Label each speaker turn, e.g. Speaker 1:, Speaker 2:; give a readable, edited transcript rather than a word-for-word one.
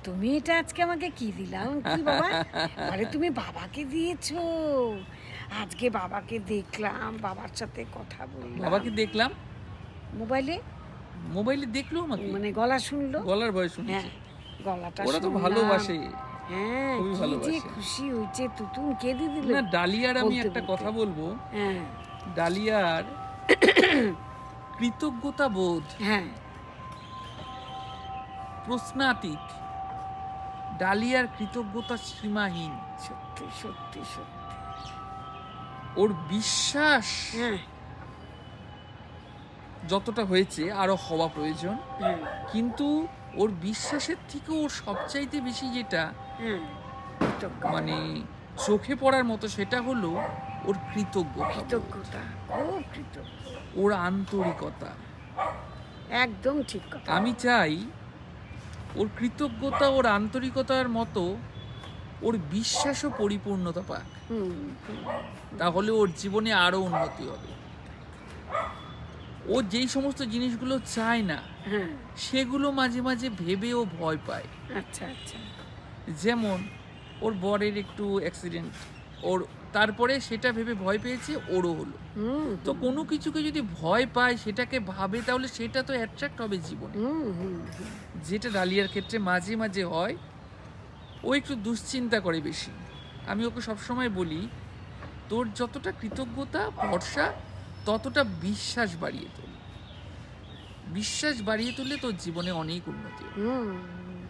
Speaker 1: তুমি এটা আজকে আমাকে কি দিলাম কি বাবা? আরে তুমি বাবাকে দিয়েছো। আজকে বাবাকে দেখলাম, বাবার সাথে কথা বললাম।
Speaker 2: বাবাকে দেখলাম,
Speaker 1: মোবাইলে
Speaker 2: মোবাইলে দেখলো আমাকে,
Speaker 1: মানে গলা শুনলো।
Speaker 2: গলার ভয়ে শুনেছে।
Speaker 1: হ্যাঁ, গলাটা
Speaker 2: ওরা তো
Speaker 1: শুনলাম।
Speaker 2: ভালোবাসে,
Speaker 1: হ্যাঁ,
Speaker 2: খুবই
Speaker 1: কি যে
Speaker 2: ভালোবাসে।
Speaker 1: খুশি হয়েছে তুতুন, কেঁদে দিল
Speaker 2: না, ডালিয়ার আমি
Speaker 1: বলতে
Speaker 2: একটা
Speaker 1: বলতে।
Speaker 2: কথা বলবো।
Speaker 1: হ্যাঁ
Speaker 2: ডালিয়ার কৃতজ্ঞতা বোধ
Speaker 1: হ্যাঁ
Speaker 2: প্রশ্নাতীত। ডালিয়ার কৃতজ্ঞতা সীমাহীন।
Speaker 1: সত্যি সত্যি সত্যি।
Speaker 2: ওর বিশ্বাস
Speaker 1: হ্যাঁ
Speaker 2: যতটা হয়েছে আরো হওয়া প্রয়োজন,
Speaker 1: হ্যাঁ
Speaker 2: কিন্তু ওর বিশ্বাসের থেকে ওর সবচাইতে বেশি যেটা
Speaker 1: হ্যাঁ কৃতজ্ঞতা।
Speaker 2: মানে চোখে পড়ার মতো সেটা হলো ওর কৃতজ্ঞতা,
Speaker 1: কৃতজ্ঞতা, খুব কৃতজ্ঞ।
Speaker 2: ওর আন্তরিকতা।
Speaker 1: একদম ঠিক কথা।
Speaker 2: আমি চাই ওর কৃতজ্ঞতা, ওর আন্তরিকতার মতো ওর বিশ্বাসও পরিপূর্ণতা পাক,
Speaker 1: হুম হুম,
Speaker 2: তাহলে ওর জীবনে আরো উন্নতি হবে। ও যেই সমস্ত জিনিসগুলো চায় না
Speaker 1: হ্যাঁ
Speaker 2: সেগুলো মাঝে মাঝে ভেবে ও ভয় পায়।
Speaker 1: আচ্ছা আচ্ছা।
Speaker 2: যেমন ওর বরের একটু অ্যাক্সিডেন্ট, ওর তারপরে সেটা ভেবে ভয় পেয়েছে, ওরও হলো।
Speaker 1: হুম
Speaker 2: তো কোনো কিছুকে যদি ভয় পায়, সেটাকে ভাবে, তাহলে সেটা তো অ্যাট্রাক্ট হবে জীবনে।
Speaker 1: হুম হুম হুম,
Speaker 2: যেটা ডালিয়ার ক্ষেত্রে মাঝে মাঝে হয়, ও একটু দুশ্চিন্তা করে বেশি। আমি ওকে সবসময় বলি, তোর যতটা কৃতজ্ঞতা ভরসা, ততটা বিশ্বাস বাড়িয়ে তোল। বিশ্বাস বাড়িয়ে তুললে তোর জীবনে অনেক উন্নতি হবে।
Speaker 1: হুম